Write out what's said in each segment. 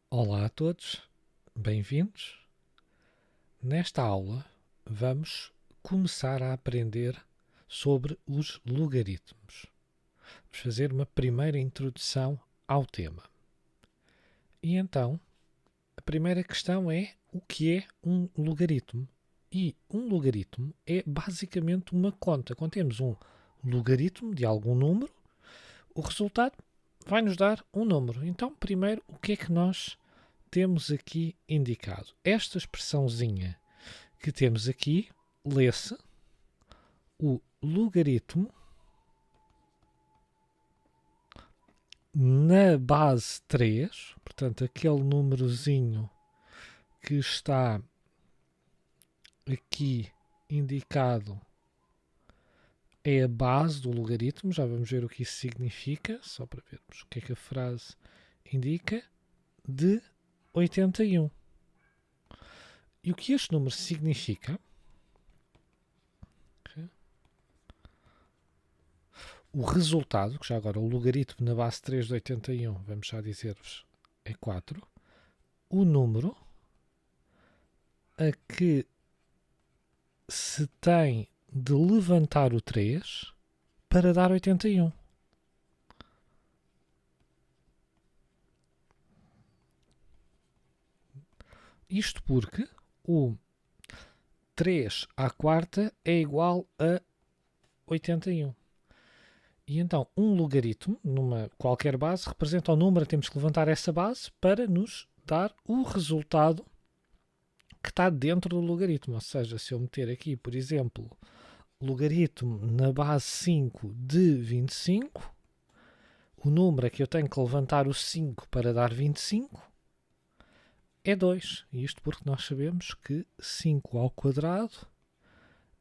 Olá a todos, bem-vindos. Nesta aula vamos começar a aprender sobre os logaritmos. Vamos fazer uma primeira introdução ao tema. E então, a primeira questão é o que é um logaritmo? E um logaritmo é basicamente uma conta. Quando temos um logaritmo de algum número, o resultado vai nos dar um número. Então, primeiro, o que é que nós temos aqui indicado? Esta expressãozinha que temos aqui lê-se o logaritmo na base 3, portanto, aquele númerozinho que está aqui indicado é a base do logaritmo. Já vamos ver o que isso significa, só para vermos o que é que a frase indica, de 81. E o que este número significa? O resultado, que já agora o logaritmo na base 3 de 81, vamos já dizer-vos, é 4. O número a que se tem de levantar o 3 para dar 81. Isto porque o 3 à quarta é igual a 81. E então um logaritmo, numa qualquer base, representa o número, temos que levantar essa base para nos dar o resultado que está dentro do logaritmo. Ou seja, se eu meter aqui, por exemplo, logaritmo na base 5 de 25, o número a que eu tenho que levantar o 5 para dar 25 é 2. Isto porque nós sabemos que 5 ao quadrado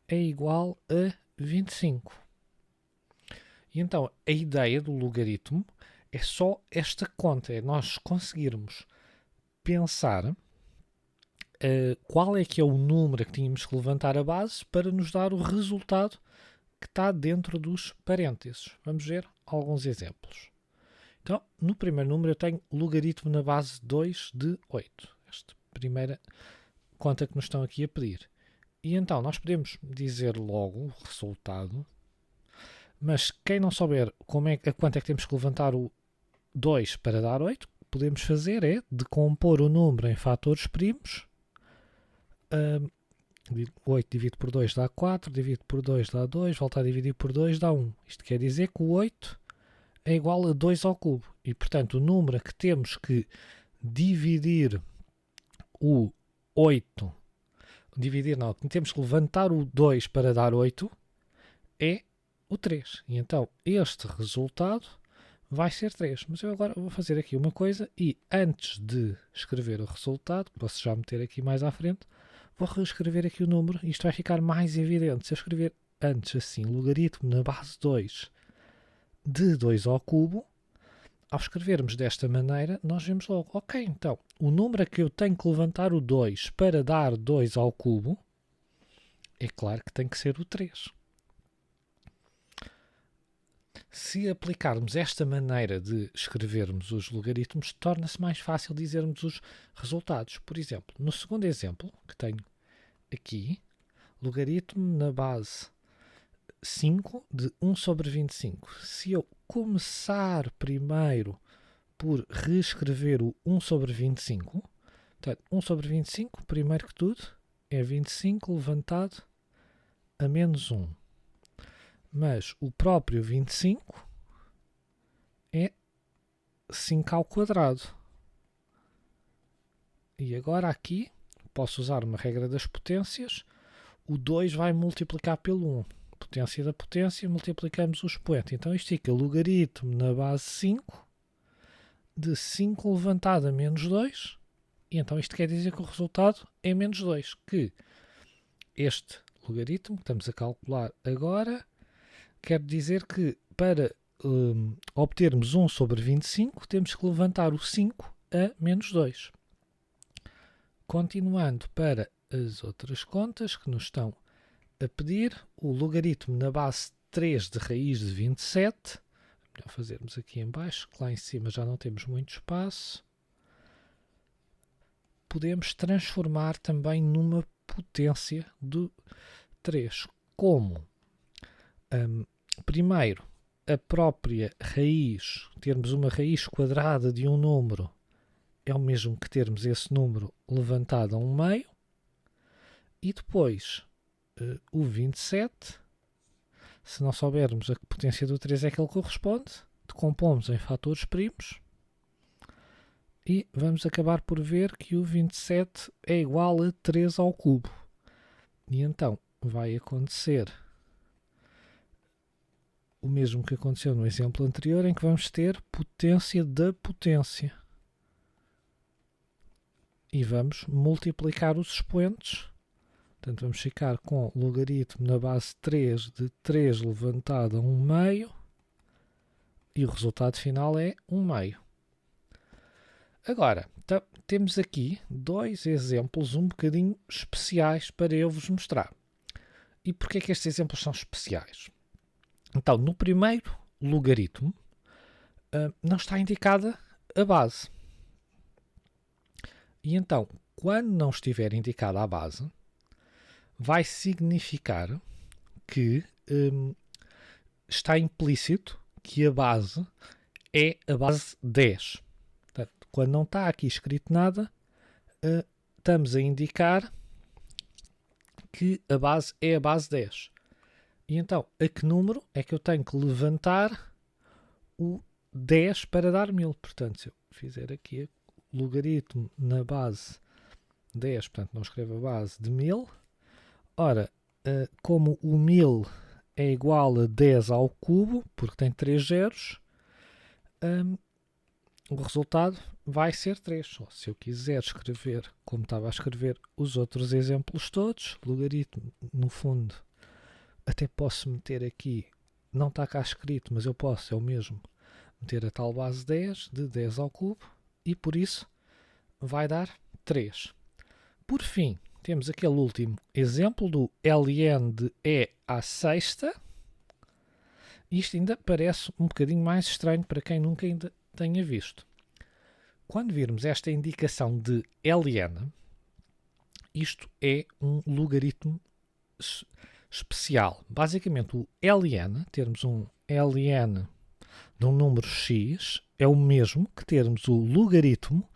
é igual a 25. E então a ideia do logaritmo é só esta conta, é nós conseguirmos pensar qual é que é o número que tínhamos que levantar a base para nos dar o resultado que está dentro dos parênteses. Vamos ver alguns exemplos. Então, no primeiro número eu tenho logaritmo na base 2 de 8. Esta primeira conta que nos estão aqui a pedir. E então nós podemos dizer logo o resultado, mas quem não souber a quanto é que temos que levantar o 2 para dar 8, o que podemos fazer é decompor o número em fatores primos. 8 dividido por 2 dá 4, dividido por 2 dá 2, voltar a dividir por 2 dá 1. Isto quer dizer que o 8 é igual a 2 ao cubo. E, portanto, o número a que temos que dividir o 8, temos que levantar o 2 para dar 8, é o 3. E então, este resultado vai ser 3. Mas eu agora vou fazer aqui uma coisa e, antes de escrever o resultado, posso já meter aqui mais à frente, vou reescrever aqui o número. Isto vai ficar mais evidente. Se eu escrever antes assim, logaritmo na base 2 de 2 ao cubo, ao escrevermos desta maneira, nós vemos logo, ok, então, o número a que eu tenho que levantar o 2 para dar 2 ao cubo, é claro que tem que ser o 3. Se aplicarmos esta maneira de escrevermos os logaritmos, torna-se mais fácil dizermos os resultados. Por exemplo, no segundo exemplo que tenho aqui, logaritmo na base 5 de 1 sobre 25. Se eu começar primeiro por reescrever o 1 sobre 25, portanto, 1 sobre 25, primeiro que tudo, é 25 levantado a menos 1. Mas o próprio 25 é 5 ao quadrado. E agora aqui, posso usar uma regra das potências, o 2 vai multiplicar pelo 1. Potência da potência, multiplicamos o expoente. Então isto fica logaritmo na base 5 de 5 levantado a menos 2. E então isto quer dizer que o resultado é menos 2. Que este logaritmo que estamos a calcular agora quer dizer que para obtermos 1 sobre 25 temos que levantar o 5 a menos 2. Continuando para as outras contas que nos estão a pedir, o logaritmo na base 3 de raiz de 27, melhor fazermos aqui em baixo, que lá em cima já não temos muito espaço. podemos transformar também numa potência de 3. Como? Primeiro, a própria raiz, termos uma raiz quadrada de um número, é o mesmo que termos esse número levantado a um meio. E depois, o 27, se não soubermos a que potência do 3 é que ele corresponde, decompomos em fatores primos e vamos acabar por ver que o 27 é igual a 3 ao cubo. E então vai acontecer o mesmo que aconteceu no exemplo anterior, em que vamos ter potência da potência. E vamos multiplicar os expoentes. Portanto, vamos ficar com logaritmo na base 3 de 3 levantado a 1 meio. E o resultado final é 1 meio. Agora, temos aqui dois exemplos um bocadinho especiais para eu vos mostrar. E porquê é que estes exemplos são especiais? Então, no primeiro logaritmo, não está indicada a base. E então, quando não estiver indicada a base, vai significar que está implícito que a base é a base 10. Portanto, quando não está aqui escrito nada, estamos a indicar que a base é a base 10. E então, a que número é que eu tenho que levantar o 10 para dar 1000? Portanto, se eu fizer aqui logaritmo na base 10, portanto, não escrevo a base de 1000. Ora, como o 1000 é igual a 10 ao cubo, porque tem 3 zeros, o resultado vai ser 3. Ou se eu quiser escrever, como estava a escrever os outros exemplos todos, logaritmo, no fundo, até posso meter aqui, não está cá escrito, mas eu posso, é o mesmo, meter a tal base 10, de 10 ao cubo, e por isso vai dar 3. Por fim, temos aquele último exemplo do ln de e à sexta. Isto ainda parece um bocadinho mais estranho para quem nunca ainda tenha visto. Quando virmos esta indicação de ln, isto é um logaritmo especial. Basicamente, o ln, termos um ln de um número x, é o mesmo que termos o logaritmo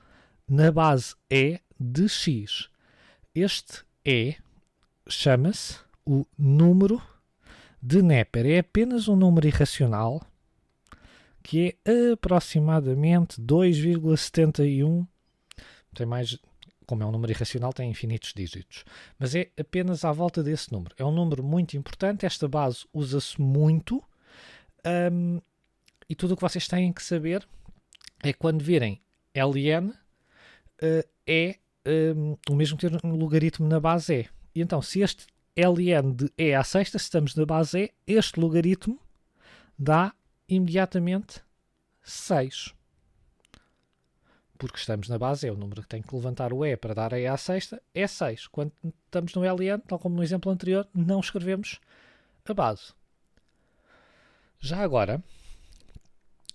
na base e de x. Este e chama-se o número de Neper. É apenas um número irracional que é aproximadamente 2,71. Tem mais, como é um número irracional, tem infinitos dígitos. Mas é apenas à volta desse número. É um número muito importante. Esta base usa-se muito. E tudo o que vocês têm que saber é que quando virem ln, é o mesmo que ter um logaritmo na base e. E então, se este ln de e à sexta, se estamos na base e, este logaritmo dá imediatamente 6. Porque estamos na base e, o número que tem que levantar o e para dar e à sexta é 6. Quando estamos no ln, tal como no exemplo anterior, não escrevemos a base. Já agora,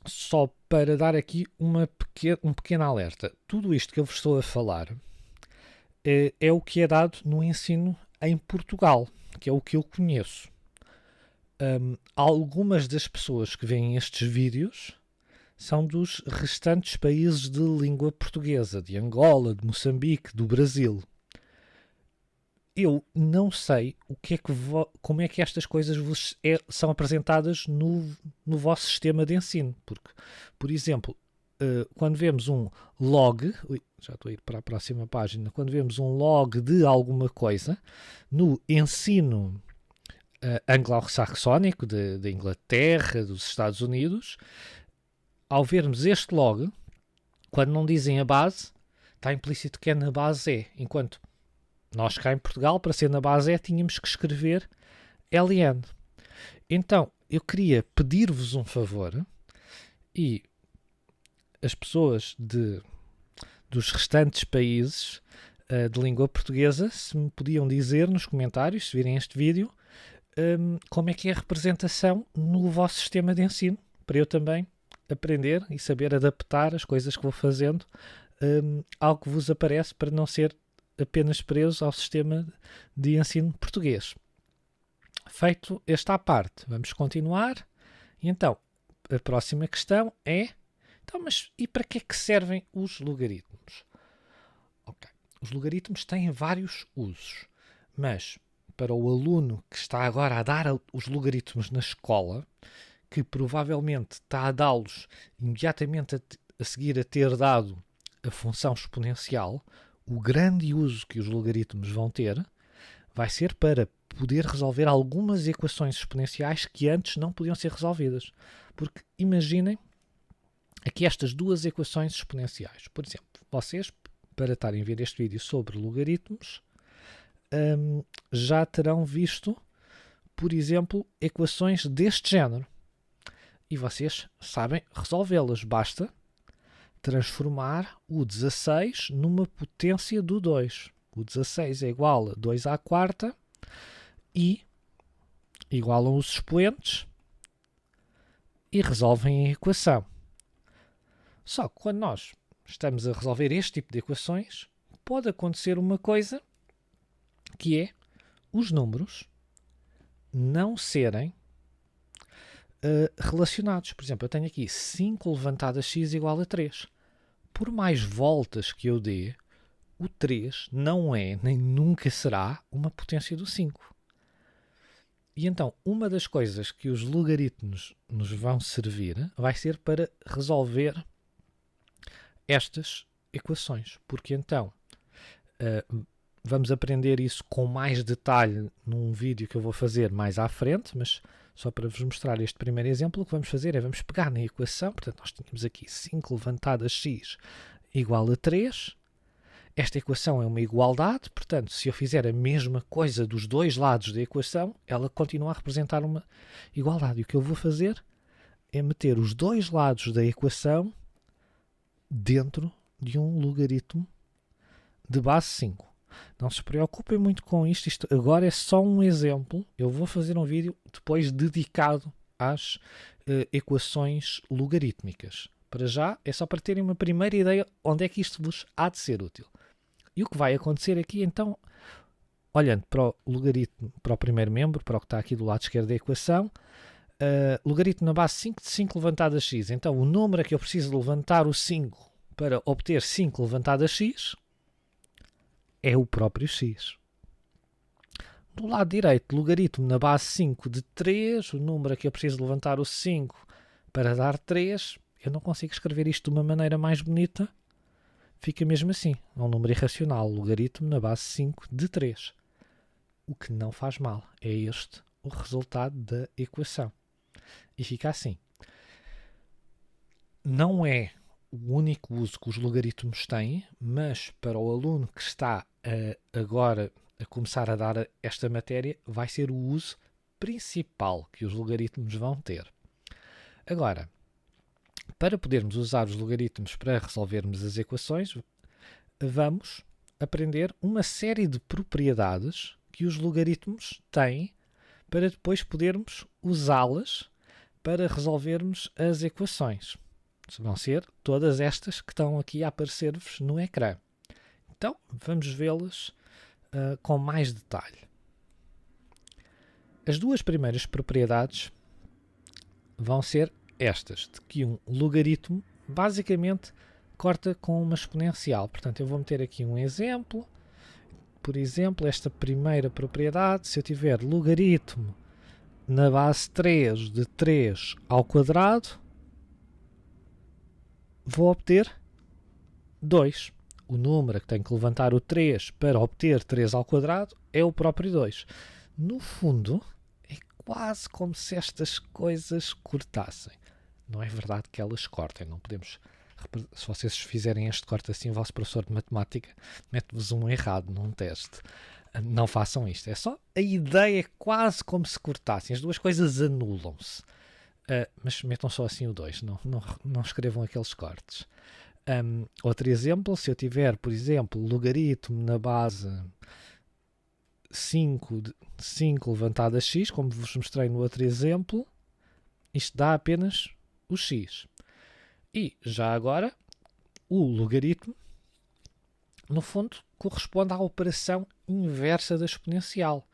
só para dar aqui um pequeno alerta, tudo isto que eu vos estou a falar é o que é dado no ensino em Portugal, que é o que eu conheço. Algumas das pessoas que veem estes vídeos são dos restantes países de língua portuguesa, de Angola, de Moçambique, do Brasil. Eu não sei como é que estas coisas vos são apresentadas no vosso sistema de ensino. Porque, por exemplo, quando vemos um log, já estou a ir para a próxima página, quando vemos um log de alguma coisa, no ensino anglo-saxónico da Inglaterra, dos Estados Unidos, ao vermos este log, quando não dizem a base, está implícito que é na base E, enquanto nós cá em Portugal, para ser na base E, tínhamos que escrever ln. Então, eu queria pedir-vos um favor e as pessoas dos restantes países de língua portuguesa, se me podiam dizer nos comentários, se virem este vídeo, como é que é a representação no vosso sistema de ensino, para eu também aprender e saber adaptar as coisas que vou fazendo algo que vos aparece para não ser apenas preso ao sistema de ensino português. Feito esta à parte, vamos continuar. E então, a próxima questão é, então, mas e para que é que servem os logaritmos? Ok, os logaritmos têm vários usos, mas para o aluno que está agora a dar os logaritmos na escola, que provavelmente está a dá-los imediatamente a seguir a ter dado a função exponencial, o grande uso que os logaritmos vão ter vai ser para poder resolver algumas equações exponenciais que antes não podiam ser resolvidas. Porque imaginem aqui estas duas equações exponenciais. Por exemplo, vocês, para estarem a ver este vídeo sobre logaritmos, já terão visto, por exemplo, equações deste género. E vocês sabem resolvê-las. Basta transformar o 16 numa potência do 2. O 16 é igual a 2 à quarta e igualam os expoentes e resolvem a equação. Só que quando nós estamos a resolver este tipo de equações, pode acontecer uma coisa que é os números não serem relacionados. Por exemplo, eu tenho aqui 5 levantado a x igual a 3. Por mais voltas que eu dê, o 3 não é, nem nunca será, uma potência do 5. E então, uma das coisas que os logaritmos nos vão servir vai ser para resolver estas equações. Porque então, vamos aprender isso com mais detalhe num vídeo que eu vou fazer mais à frente, mas só para vos mostrar este primeiro exemplo, o que vamos fazer é, vamos pegar na equação, portanto nós tínhamos aqui 5 levantado a x igual a 3, esta equação é uma igualdade, portanto se eu fizer a mesma coisa dos dois lados da equação, ela continua a representar uma igualdade. E o que eu vou fazer é meter os dois lados da equação dentro de um logaritmo de base 5. Não se preocupem muito com isto, isto agora é só um exemplo. Eu vou fazer um vídeo depois dedicado às equações logarítmicas. Para já, é só para terem uma primeira ideia onde é que isto vos há de ser útil. E o que vai acontecer aqui, então, olhando para o logaritmo, para o primeiro membro, para o que está aqui do lado esquerdo da equação, logaritmo na base 5 de 5 levantado a x. Então, o número a que eu preciso levantar o 5 para obter 5 levantado a x é o próprio x. Do lado direito, logaritmo na base 5 de 3, o número a que eu preciso levantar o 5 para dar 3, eu não consigo escrever isto de uma maneira mais bonita, fica mesmo assim, é um número irracional, logaritmo na base 5 de 3. O que não faz mal, é este o resultado da equação. E fica assim. Não é o único uso que os logaritmos têm, mas para o aluno que está agora a começar a dar esta matéria, vai ser o uso principal que os logaritmos vão ter. Agora, para podermos usar os logaritmos para resolvermos as equações, vamos aprender uma série de propriedades que os logaritmos têm para depois podermos usá-las para resolvermos as equações. Vão ser todas estas que estão aqui a aparecer-vos no ecrã. Então, vamos vê-las com mais detalhe. As duas primeiras propriedades vão ser estas, de que um logaritmo basicamente corta com uma exponencial. Portanto, eu vou meter aqui um exemplo. Por exemplo, esta primeira propriedade, se eu tiver logaritmo na base 3 de 3 ao quadrado, vou obter 2. O número que tenho que levantar o 3 para obter 3 ao quadrado é o próprio 2. No fundo, é quase como se estas coisas cortassem. Não é verdade que elas cortem. Não podemos. Se vocês fizerem este corte assim, o vosso professor de matemática mete-vos um errado num teste. Não façam isto. É só a ideia, é quase como se cortassem. As duas coisas anulam-se. Mas metam só assim o 2. Não escrevam aqueles cortes. Outro exemplo, se eu tiver, por exemplo, logaritmo na base 5 de 5 levantado a x, como vos mostrei no outro exemplo, isto dá apenas o x. E já agora, o logaritmo no fundo, corresponde à operação inversa da exponencial.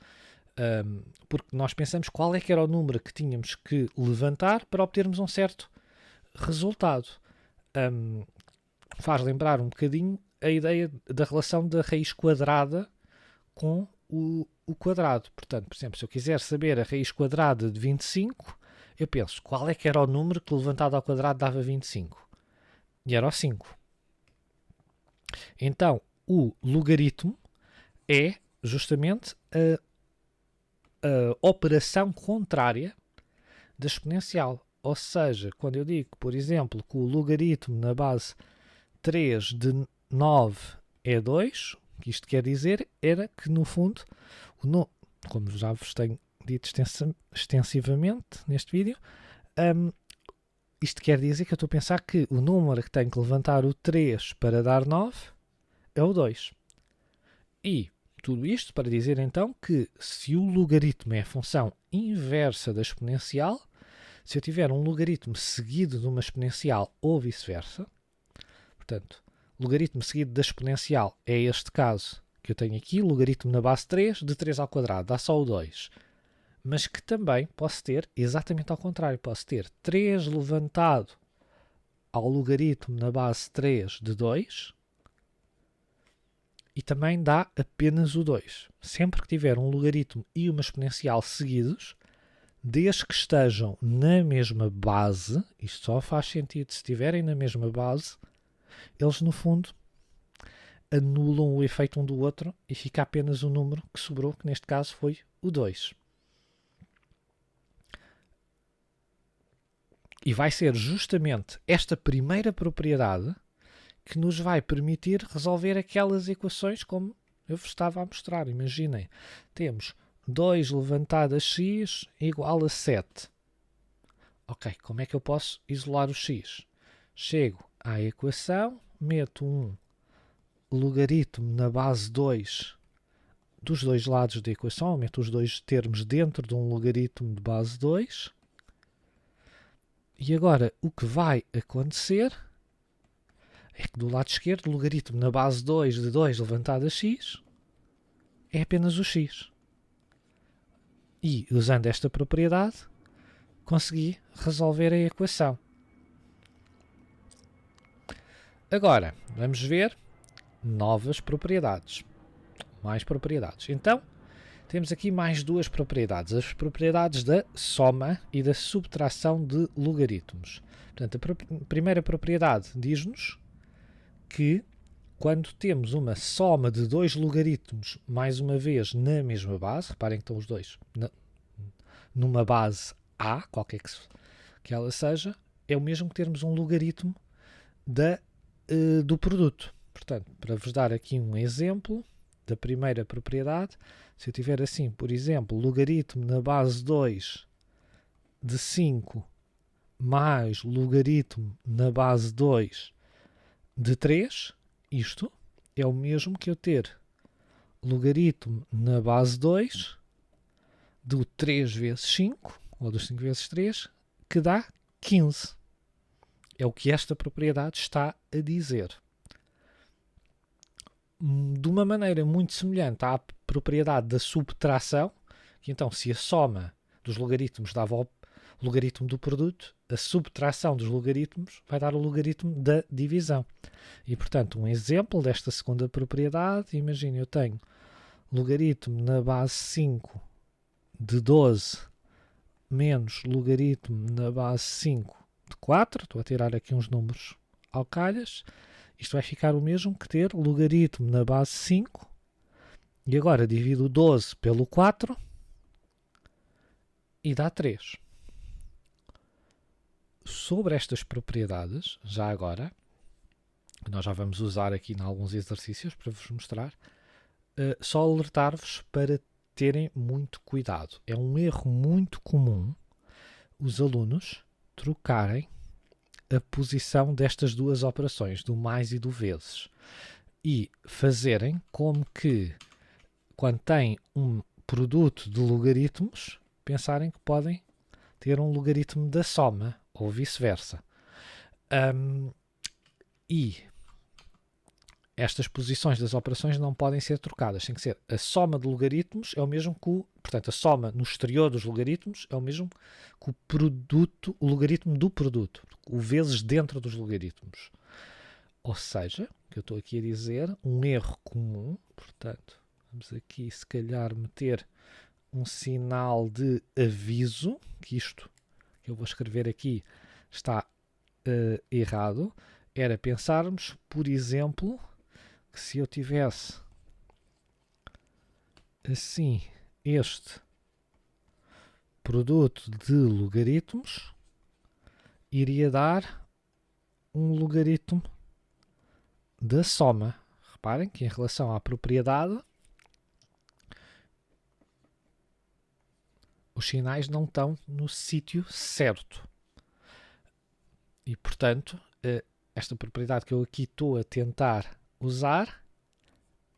Porque nós pensamos qual é que era o número que tínhamos que levantar para obtermos um certo resultado. Faz lembrar um bocadinho a ideia da relação da raiz quadrada com o quadrado. Portanto, por exemplo, se eu quiser saber a raiz quadrada de 25, eu penso qual é que era o número que levantado ao quadrado dava 25. E era o 5. Então, o logaritmo é justamente a operação contrária da exponencial. Ou seja, quando eu digo, por exemplo, que o logaritmo na base 3 de 9 é 2, o que isto quer dizer era que, no fundo, como já vos tenho dito extensivamente neste vídeo, isto quer dizer que eu estou a pensar que o número que tenho que levantar o 3 para dar 9 é o 2. E tudo isto para dizer então que se o logaritmo é a função inversa da exponencial, se eu tiver um logaritmo seguido de uma exponencial ou vice-versa, portanto, logaritmo seguido da exponencial é este caso que eu tenho aqui, logaritmo na base 3 de 3 ao quadrado, dá só o 2. Mas que também posso ter exatamente ao contrário, posso ter 3 levantado ao logaritmo na base 3 de 2 e também dá apenas o 2. Sempre que tiver um logaritmo e uma exponencial seguidos, desde que estejam na mesma base, isto só faz sentido se estiverem na mesma base, eles no fundo anulam o efeito um do outro e fica apenas o número que sobrou, que neste caso foi o 2. E vai ser justamente esta primeira propriedade que nos vai permitir resolver aquelas equações como eu vos estava a mostrar. Imaginem, temos 2 levantado a x igual a 7. Ok, como é que eu posso isolar o x? Chego à equação, meto um logaritmo na base 2 dos dois lados da equação, meto os dois termos dentro de um logaritmo de base 2. E agora o que vai acontecer é que do lado esquerdo, o logaritmo na base 2 de 2 levantado a x é apenas o x. E, usando esta propriedade, consegui resolver a equação. Agora, vamos ver novas propriedades. Mais propriedades. Então, temos aqui mais duas propriedades. As propriedades da soma e da subtração de logaritmos. Portanto, a primeira propriedade diz-nos que quando temos uma soma de dois logaritmos, mais uma vez na mesma base, reparem que estão os dois numa base A, qualquer que ela seja, é o mesmo que termos um logaritmo do produto. Portanto, para vos dar aqui um exemplo da primeira propriedade, se eu tiver assim, por exemplo, logaritmo na base 2 de 5 mais logaritmo na base 2 de 3, isto é o mesmo que eu ter logaritmo na base 2 do 3 vezes 5, ou dos 5 vezes 3, que dá 15. É o que esta propriedade está a dizer. De uma maneira muito semelhante à propriedade da subtração, que então se a soma dos logaritmos dava o logaritmo do produto, a subtração dos logaritmos vai dar o logaritmo da divisão. E, portanto, um exemplo desta segunda propriedade, imagine, eu tenho logaritmo na base 5 de 12 menos logaritmo na base 5 de 4, estou a tirar aqui uns números ao calhas, isto vai ficar o mesmo que ter logaritmo na base 5, e agora divido o 12 pelo 4 e dá 3. Sobre estas propriedades, já agora, que nós já vamos usar aqui em alguns exercícios para vos mostrar, só alertar-vos para terem muito cuidado. É um erro muito comum os alunos trocarem a posição destas duas operações, do mais e do vezes, e fazerem como que, quando têm um produto de logaritmos, pensarem que podem ter um logaritmo da soma, ou vice-versa. E estas posições das operações não podem ser trocadas. Tem que ser a soma de logaritmos é o mesmo que portanto, a soma no exterior dos logaritmos é o mesmo que o produto, o logaritmo do produto, o vezes dentro dos logaritmos. Ou seja, o que eu estou aqui a dizer, um erro comum, portanto, vamos aqui se calhar meter um sinal de aviso, que isto que eu vou escrever aqui está errado, era pensarmos, por exemplo, que se eu tivesse assim este produto de logaritmos, iria dar um logaritmo da soma. Reparem que em relação à propriedade, os sinais não estão no sítio certo. E, portanto, esta propriedade que eu aqui estou a tentar usar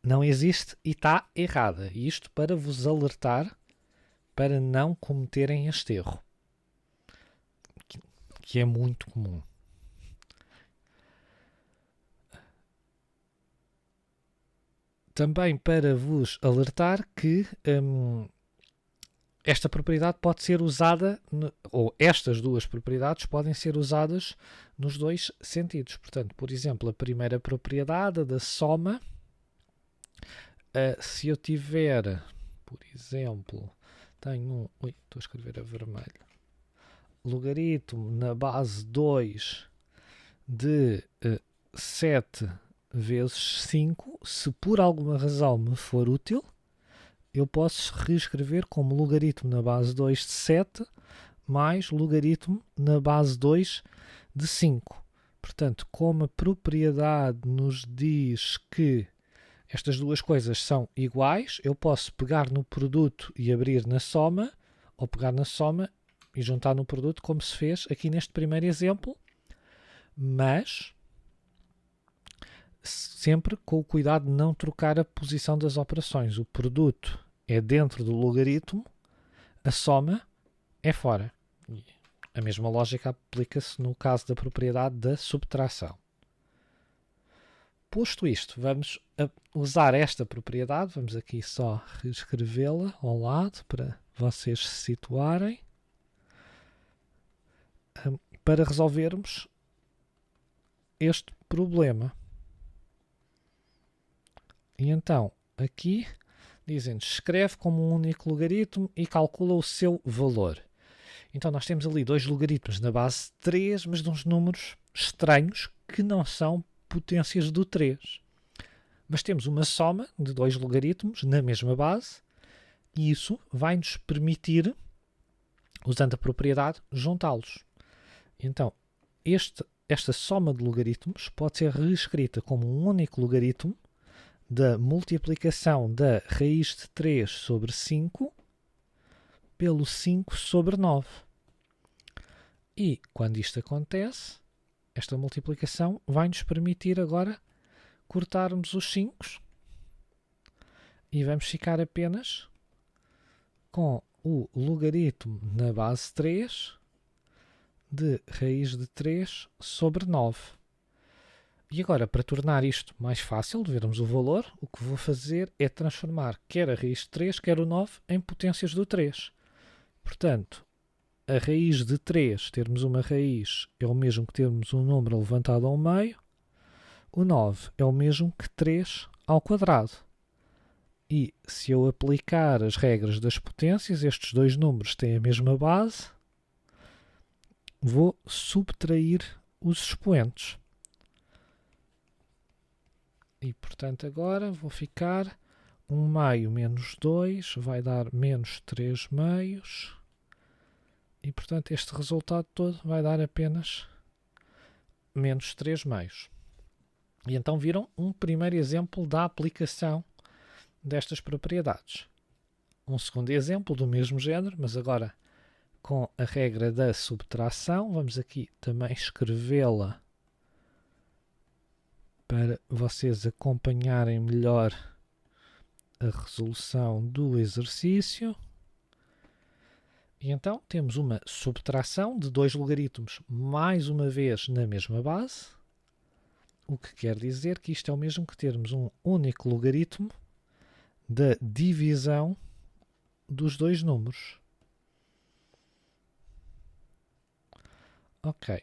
não existe e está errada. Isto para vos alertar para não cometerem este erro, que é muito comum. Também para vos alertar que esta propriedade pode ser usada, ou estas duas propriedades podem ser usadas nos dois sentidos. Portanto, por exemplo, a primeira propriedade da soma, se eu tiver, por exemplo, tenho estou a escrever a vermelho, logaritmo na base 2 de 7 vezes 5, se por alguma razão me for útil, eu posso reescrever como logaritmo na base 2 de 7 mais logaritmo na base 2 de 5. Portanto, como a propriedade nos diz que estas duas coisas são iguais, eu posso pegar no produto e abrir na soma, ou pegar na soma e juntar no produto, como se fez aqui neste primeiro exemplo, mas sempre com o cuidado de não trocar a posição das operações. O produto é dentro do logaritmo, a soma é fora. A mesma lógica aplica-se no caso da propriedade da subtração. Posto isto, vamos usar esta propriedade, vamos aqui só reescrevê-la ao lado para vocês se situarem, para resolvermos este problema. E então, aqui dizem-nos, escreve como um único logaritmo e calcula o seu valor. Então nós temos ali dois logaritmos na base 3, mas de uns números estranhos que não são potências do 3. Mas temos uma soma de dois logaritmos na mesma base e isso vai nos permitir, usando a propriedade, juntá-los. Então, esta soma de logaritmos pode ser reescrita como um único logaritmo da multiplicação da raiz de 3 sobre 5 pelo 5 sobre 9. E quando isto acontece, esta multiplicação vai nos permitir agora cortarmos os 5 e vamos ficar apenas com o logaritmo na base 3 de raiz de 3 sobre 9. E agora, para tornar isto mais fácil de vermos o valor, o que vou fazer é transformar quer a raiz de 3, quer o 9 em potências do 3. Portanto, a raiz de 3, termos uma raiz, é o mesmo que termos um número levantado ao meio. O 9 é o mesmo que 3 ao quadrado. E se eu aplicar as regras das potências, estes dois números têm a mesma base, vou subtrair os expoentes. E, portanto, agora vou ficar 1 meio menos 2, vai dar menos 3 meios. E, portanto, este resultado todo vai dar apenas menos 3 meios. E então viram um primeiro exemplo da aplicação destas propriedades. Um segundo exemplo do mesmo género, mas agora com a regra da subtração. Vamos aqui também escrevê-la para vocês acompanharem melhor a resolução do exercício. E então temos uma subtração de dois logaritmos mais uma vez na mesma base. o que quer dizer que isto é o mesmo que termos um único logaritmo da divisão dos dois números. Ok.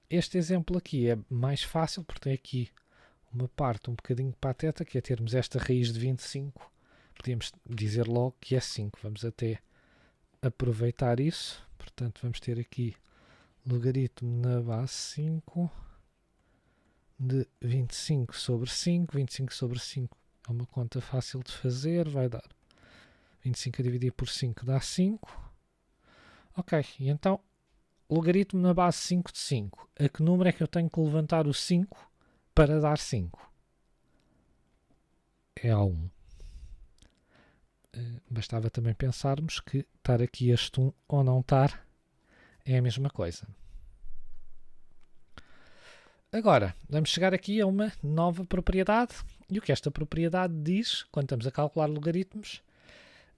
Este exemplo aqui é mais fácil porque tem aqui uma parte um bocadinho pateta, que é termos esta raiz de 25. Podíamos dizer logo que é 5. Vamos até aproveitar isso. Portanto, vamos ter aqui logaritmo na base 5 de 25 sobre 5. 25 sobre 5 é uma conta fácil de fazer. Vai dar 25 a dividir por 5 dá 5. Ok, e então logaritmo na base 5 de 5. A que número é que eu tenho que levantar o 5 para dar 5? É A1. Bastava também pensarmos que estar aqui este 1 ou não estar é a mesma coisa. Agora, vamos chegar aqui a uma nova propriedade. E o que esta propriedade diz, quando estamos a calcular logaritmos,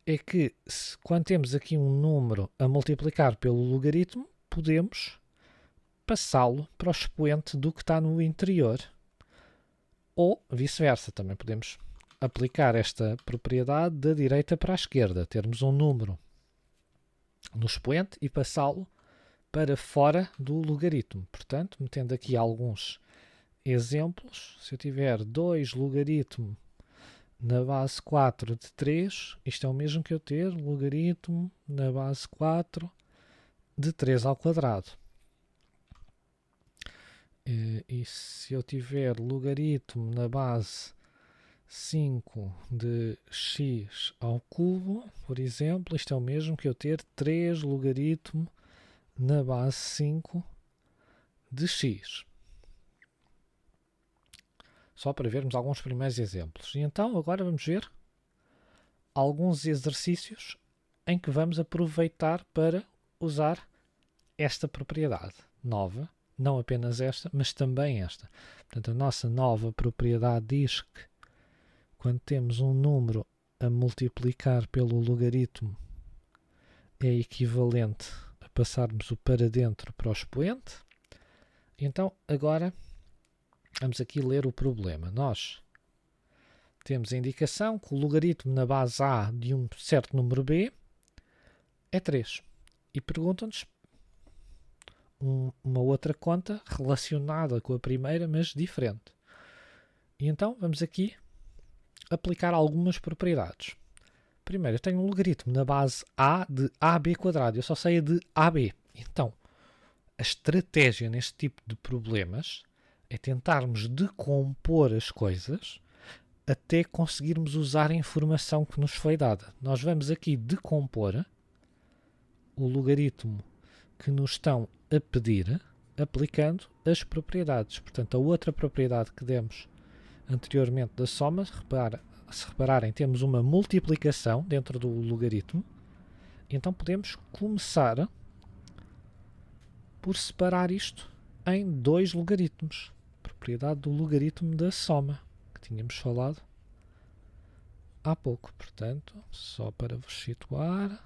é que quando temos aqui um número a multiplicar pelo logaritmo, podemos passá-lo para o expoente do que está no interior. Ou vice-versa, também podemos aplicar esta propriedade da direita para a esquerda. Termos um número no expoente e passá-lo para fora do logaritmo. Portanto, metendo aqui alguns exemplos, se eu tiver 2 logaritmo na base 4 de 3, isto é o mesmo que eu ter logaritmo na base 4 de 3 ao quadrado. E se eu tiver logaritmo na base 5 de x ao cubo, por exemplo, isto é o mesmo que eu ter 3 logaritmo na base 5 de x. Só para vermos alguns primeiros exemplos. E então agora vamos ver alguns exercícios em que vamos aproveitar para usar esta propriedade nova. Não apenas esta, mas também esta. Portanto, a nossa nova propriedade diz que quando temos um número a multiplicar pelo logaritmo é equivalente a passarmos o para dentro para o expoente. Então, agora vamos aqui ler o problema. Nós temos a indicação que o logaritmo na base A de um certo número B é 3. E perguntam-nos uma outra conta relacionada com a primeira, mas diferente. E então vamos aqui aplicar algumas propriedades. Primeiro, eu tenho um logaritmo na base A de AB quadrado. Eu só sei a de AB. Então, a estratégia neste tipo de problemas é tentarmos decompor as coisas até conseguirmos usar a informação que nos foi dada. Nós vamos aqui decompor o logaritmo que nos estão a pedir aplicando as propriedades. Portanto, a outra propriedade que demos anteriormente da soma, se repararem, temos uma multiplicação dentro do logaritmo. Então podemos começar por separar isto em 2 logaritmos. Propriedade do logaritmo da soma, que tínhamos falado há pouco. Portanto, só para vos situar,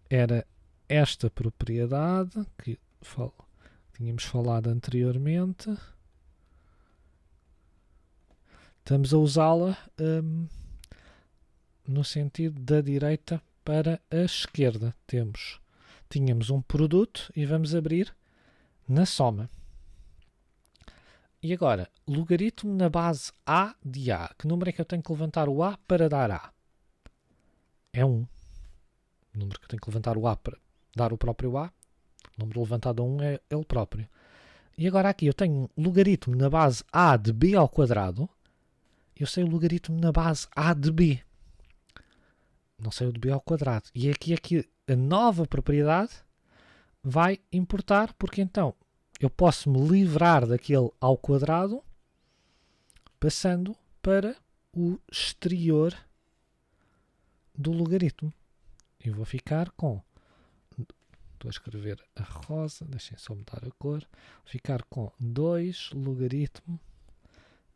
era esta propriedade que tínhamos falado anteriormente. Estamos a usá-la no sentido da direita para a esquerda. Tínhamos um produto e vamos abrir na soma. E agora, logaritmo na base A de A. Que número é que eu tenho que levantar o A para dar A? É 1. O número que eu tenho que levantar o A para dar o próprio A. O número levantado a 1 é ele próprio. E agora aqui eu tenho um logaritmo na base A de B ao quadrado. Eu sei o logaritmo na base A de B. Não sei o de B ao quadrado. E aqui a nova propriedade vai importar, porque então eu posso me livrar daquele ao quadrado passando para o exterior do logaritmo. E vou ficar com... Estou a escrever a rosa, deixem só mudar a cor. Vou ficar com 2 logaritmo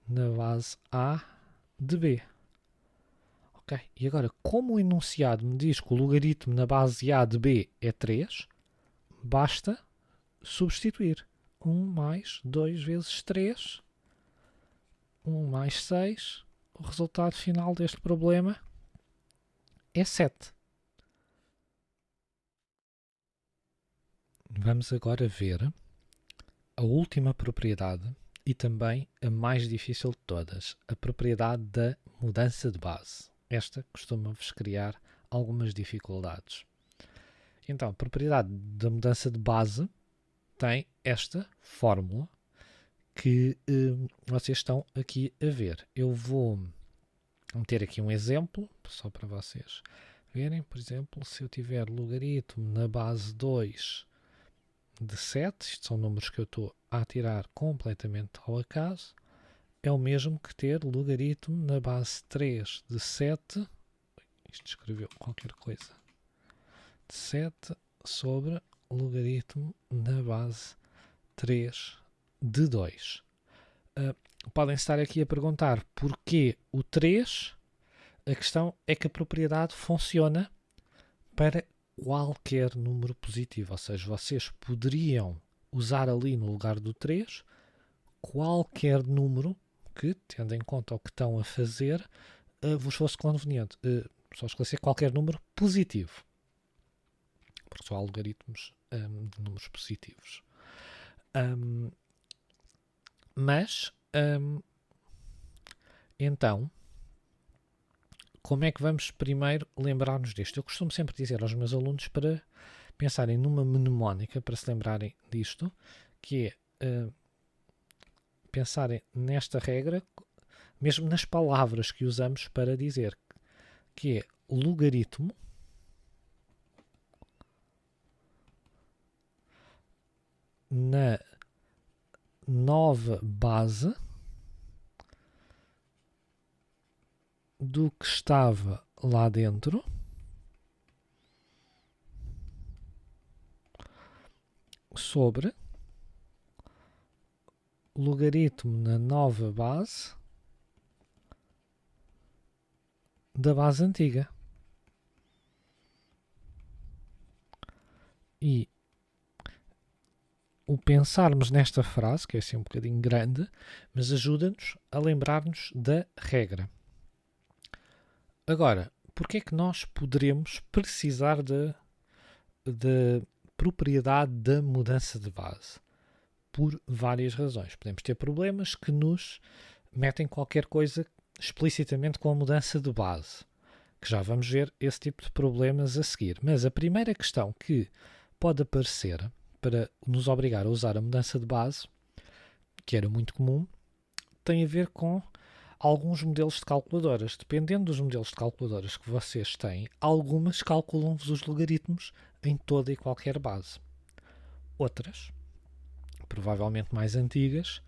na base A de B. Ok? E agora, como o enunciado me diz que o logaritmo na base A de B é 3, basta substituir. 1 mais 2 vezes 3, 1 mais 6. O resultado final deste problema é 7. Vamos agora ver a última propriedade e também a mais difícil de todas, a propriedade da mudança de base. Esta costuma-vos criar algumas dificuldades. Então, a propriedade da mudança de base tem esta fórmula que vocês estão aqui a ver. Eu vou meter aqui um exemplo, só para vocês verem. Por exemplo, se eu tiver logaritmo na base 2 de 7, isto são números que eu estou a tirar completamente ao acaso, é o mesmo que ter logaritmo na base 3 de 7, isto escreveu qualquer coisa, de 7 sobre logaritmo na base 3 de 2. Podem estar aqui a perguntar porquê o 3. A questão é que a propriedade funciona para qualquer número positivo, ou seja, vocês poderiam usar ali no lugar do 3 qualquer número que, tendo em conta o que estão a fazer, vos fosse conveniente. Só esclarecer, qualquer número positivo, porque só há logaritmos de números positivos. Então, como é que vamos primeiro lembrar-nos disto? Eu costumo sempre dizer aos meus alunos para pensarem numa mnemónica, para se lembrarem disto, que é pensarem nesta regra, mesmo nas palavras que usamos para dizer, que é logaritmo na nova base do que estava lá dentro sobre logaritmo na nova base da base antiga. E o pensarmos nesta frase, que é assim um bocadinho grande, mas ajuda-nos a lembrar-nos da regra. Agora, porque é que nós poderemos precisar da propriedade da mudança de base? Por várias razões. Podemos ter problemas que nos metem qualquer coisa explicitamente com a mudança de base, que já vamos ver esse tipo de problemas a seguir. Mas a primeira questão que pode aparecer para nos obrigar a usar a mudança de base, que era muito comum, tem a ver com alguns modelos de calculadoras. Dependendo dos modelos de calculadoras que vocês têm, algumas calculam-vos os logaritmos em toda e qualquer base. Outras, provavelmente mais antigas,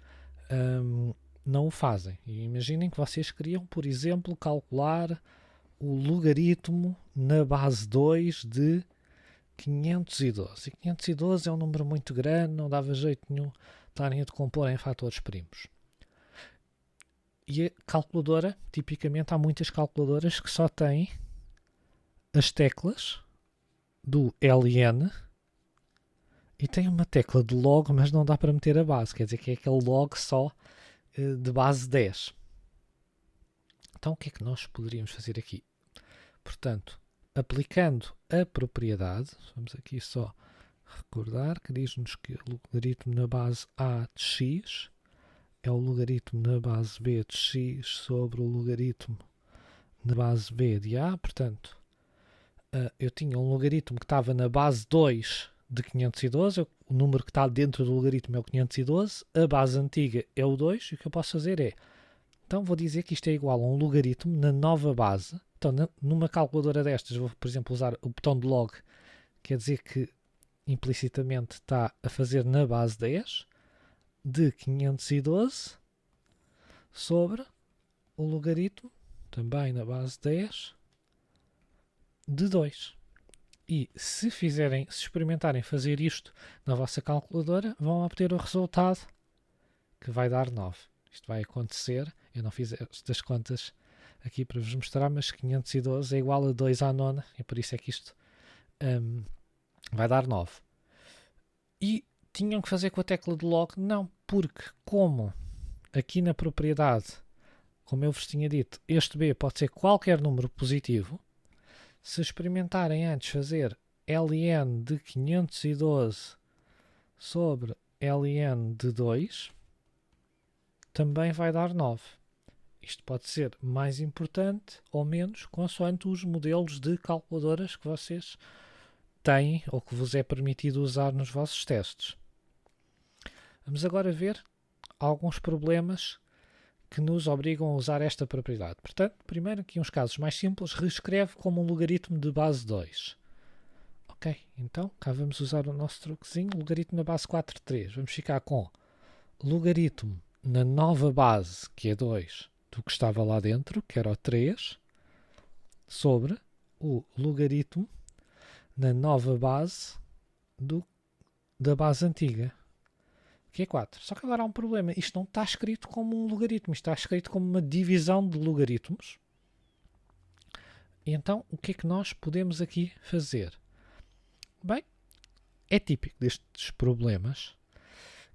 não o fazem. E imaginem que vocês queriam, por exemplo, calcular o logaritmo na base 2 de 512. E 512 é um número muito grande, não dava jeito nenhum estarem a decompor em fatores primos. E a calculadora, tipicamente há muitas calculadoras que só têm as teclas do LN e tem uma tecla de log, mas não dá para meter a base, quer dizer que é aquele log só de base 10. Então o que é que nós poderíamos fazer aqui? Portanto, aplicando a propriedade, vamos aqui só recordar que diz-nos que o logaritmo na base A de x é o logaritmo na base B de x sobre o logaritmo na base B de A. Portanto, eu tinha um logaritmo que estava na base 2 de 512, o número que está dentro do logaritmo é o 512, a base antiga é o 2, e o que eu posso fazer é, então vou dizer que isto é igual a um logaritmo na nova base. Então, numa calculadora destas, vou, por exemplo, usar o botão de log, quer dizer que implicitamente está a fazer na base 10, de 512, sobre o logaritmo, também na base 10, de 2. E se experimentarem fazer isto na vossa calculadora, vão obter o resultado que vai dar 9. Isto vai acontecer, eu não fiz estas contas aqui para vos mostrar, mas 512 é igual a 2 à nona, e por isso é que isto vai dar 9. E tinham que fazer com a tecla de log? Não, porque como aqui na propriedade, como eu vos tinha dito, este b pode ser qualquer número positivo, se experimentarem antes fazer ln de 512 sobre ln de 2, também vai dar 9. Isto pode ser mais importante ou menos, consoante os modelos de calculadoras que vocês têm ou que vos é permitido usar nos vossos testes. Vamos agora ver alguns problemas que nos obrigam a usar esta propriedade. Portanto, primeiro aqui uns casos mais simples, reescreve como um logaritmo de base 2. Ok, então cá vamos usar o nosso truquezinho, logaritmo na base 4, 3. Vamos ficar com logaritmo na nova base, que é 2, do que estava lá dentro, que era o 3, sobre o logaritmo na nova base da base antiga, que é 4. Só que agora há um problema. Isto não está escrito como um logaritmo. Isto está escrito como uma divisão de logaritmos. E então, o que é que nós podemos aqui fazer? Bem, é típico destes problemas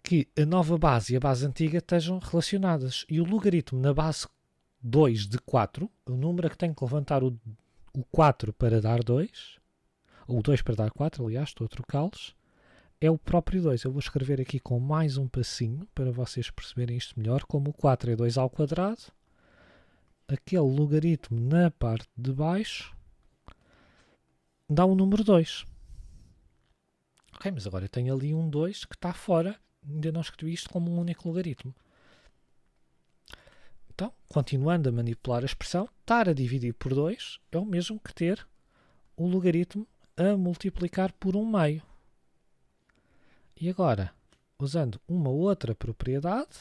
que a nova base e a base antiga estejam relacionadas. E o logaritmo na base 2 de 4, o número que tem que levantar o 4 para dar 2, ou o 2 para dar 4, aliás, estou a trocá-los, é o próprio 2. Eu vou escrever aqui com mais um passinho para vocês perceberem isto melhor. Como o 4 é 2 ao quadrado, aquele logaritmo na parte de baixo dá o número 2. Ok, mas agora eu tenho ali um 2 que está fora. Ainda não escrevi isto como um único logaritmo. Então, continuando a manipular a expressão, estar a dividir por 2 é o mesmo que ter o logaritmo a multiplicar por 1/2. E agora, usando uma outra propriedade,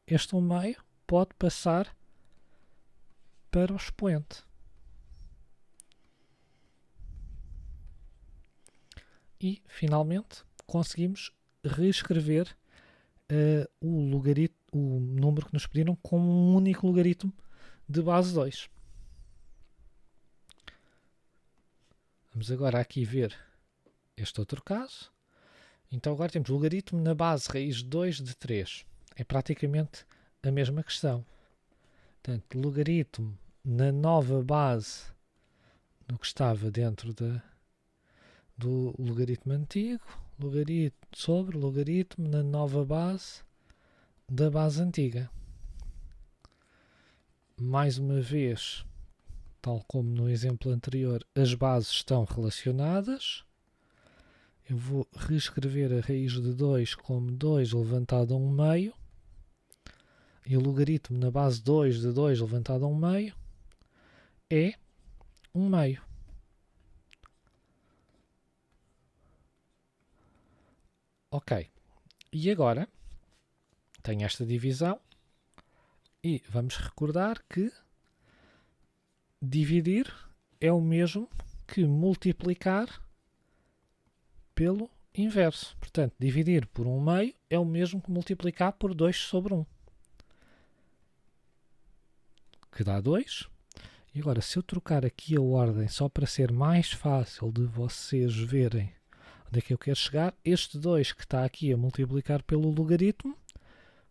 este 1/2 pode passar para o expoente. E, finalmente, conseguimos reescrever o número que nos pediram como um único logaritmo de base 2. Vamos agora aqui ver este outro caso. Então agora temos logaritmo na base raiz de 2 de 3. É praticamente a mesma questão. Portanto, logaritmo na nova base do que estava dentro do logaritmo antigo, sobre logaritmo na nova base da base antiga. Mais uma vez, tal como no exemplo anterior, as bases estão relacionadas. Eu vou reescrever a raiz de 2 como 2 levantado a 1/2. E o logaritmo na base 2 de 2 levantado a 1/2 é 1/2. Ok. E agora tenho esta divisão e vamos recordar que dividir é o mesmo que multiplicar pelo inverso. Portanto, dividir por 1/2 é o mesmo que multiplicar por 2 sobre 1. Que dá 2. E agora, se eu trocar aqui a ordem só para ser mais fácil de vocês verem onde é que eu quero chegar, este 2 que está aqui a multiplicar pelo logaritmo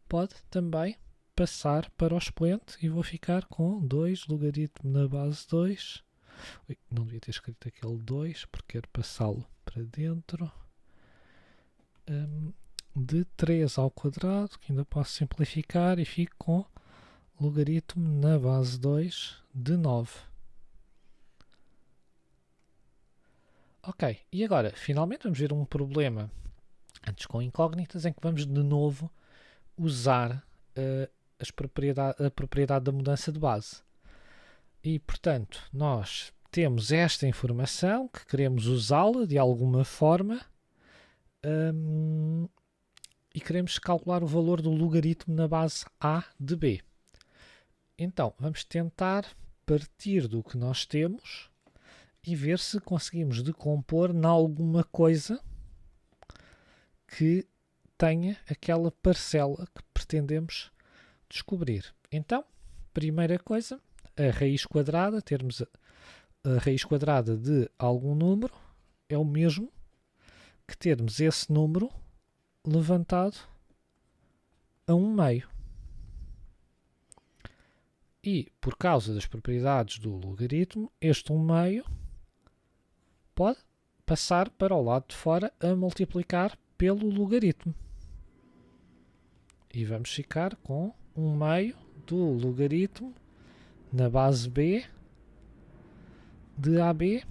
pode também passar para o expoente e vou ficar com 2 logaritmo na base 2. Ui, não devia ter escrito aquele 2 porque quero passá-lo para dentro. De 3 ao quadrado, que ainda posso simplificar e fico com logaritmo na base 2 de 9. Ok, e agora, finalmente vamos ver um problema, antes com incógnitas, em que vamos de novo usar a propriedade da mudança de base. E, portanto, nós temos esta informação que queremos usá-la de alguma forma e queremos calcular o valor do logaritmo na base A de B. Então, vamos tentar partir do que nós temos e ver se conseguimos decompor em alguma coisa que tenha aquela parcela que pretendemos descobrir. Então, primeira coisa, a raiz quadrada, termos a raiz quadrada de algum número, é o mesmo que termos esse número levantado a 1/2. E, por causa das propriedades do logaritmo, este 1/2 pode passar para o lado de fora a multiplicar pelo logaritmo. E vamos ficar com 1/2 do logaritmo na base b de AB.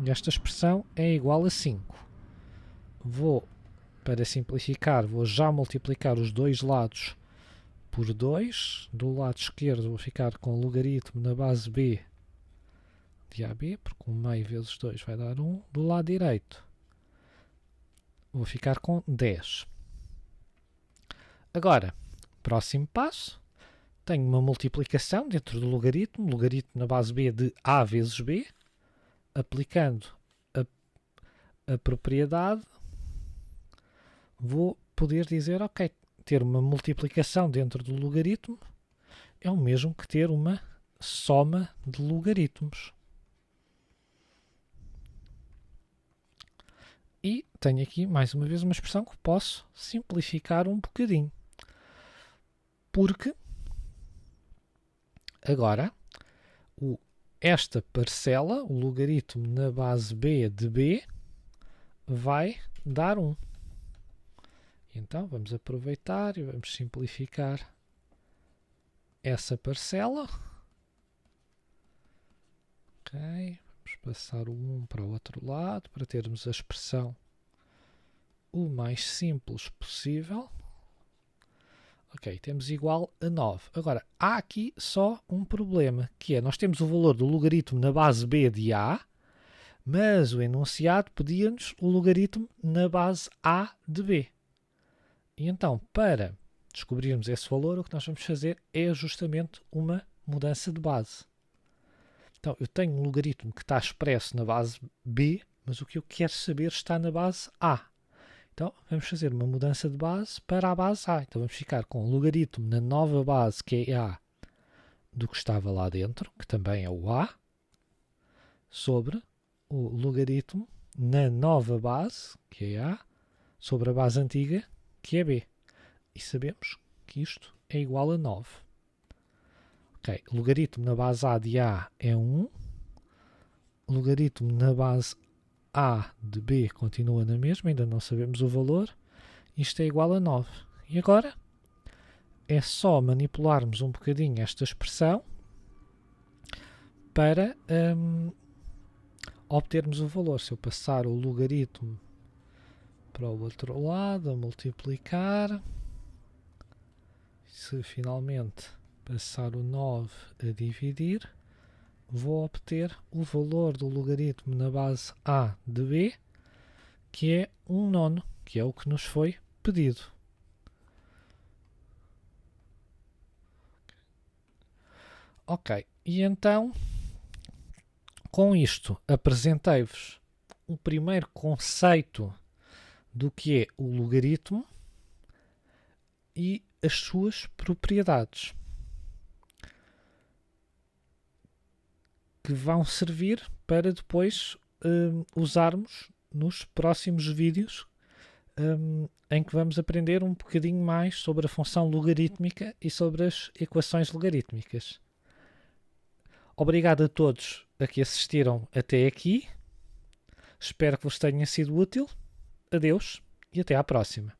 E esta expressão é igual a 5. Para simplificar, vou já multiplicar os dois lados por 2. Do lado esquerdo vou ficar com o logaritmo na base b de AB, porque 1/2 vezes 2 vai dar 1. Do lado direito vou ficar com 10. Agora, próximo passo, tenho uma multiplicação dentro do logaritmo na base b de A vezes B, aplicando a propriedade, vou poder dizer, ok, ter uma multiplicação dentro do logaritmo é o mesmo que ter uma soma de logaritmos. E tenho aqui, mais uma vez, uma expressão que posso simplificar um bocadinho. Porque agora esta parcela, o logaritmo na base b de b, vai dar 1. Então vamos aproveitar e vamos simplificar essa parcela. Ok, vamos passar o 1 para o outro lado para termos a expressão o mais simples possível. Ok, temos igual a 9. Agora, há aqui só um problema, que é, nós temos o valor do logaritmo na base b de A, mas o enunciado pedia-nos o logaritmo na base A de B. E então, para descobrirmos esse valor, o que nós vamos fazer é justamente uma mudança de base. Então, eu tenho um logaritmo que está expresso na base B, mas o que eu quero saber está na base A. Então, vamos fazer uma mudança de base para a base A. Então, vamos ficar com o logaritmo na nova base, que é A, do que estava lá dentro, que também é o A, sobre o logaritmo na nova base, que é A, sobre a base antiga, que é B. E sabemos que isto é igual a 9. Ok, logaritmo na base A de A é 1, logaritmo na base A de B continua na mesma, ainda não sabemos o valor, isto é igual a 9. E agora é só manipularmos um bocadinho esta expressão para obtermos o valor. Se eu passar o logaritmo para o outro lado, a multiplicar, se finalmente passar o 9 a dividir, vou obter o valor do logaritmo na base A de B, que é 1/9, que é o que nos foi pedido. Ok, e então, com isto, apresentei-vos o primeiro conceito do que é o logaritmo e as suas propriedades, que vão servir para depois usarmos nos próximos vídeos, em que vamos aprender um bocadinho mais sobre a função logarítmica e sobre as equações logarítmicas. Obrigado a todos a que assistiram até aqui. Espero que vos tenha sido útil. Adeus e até à próxima.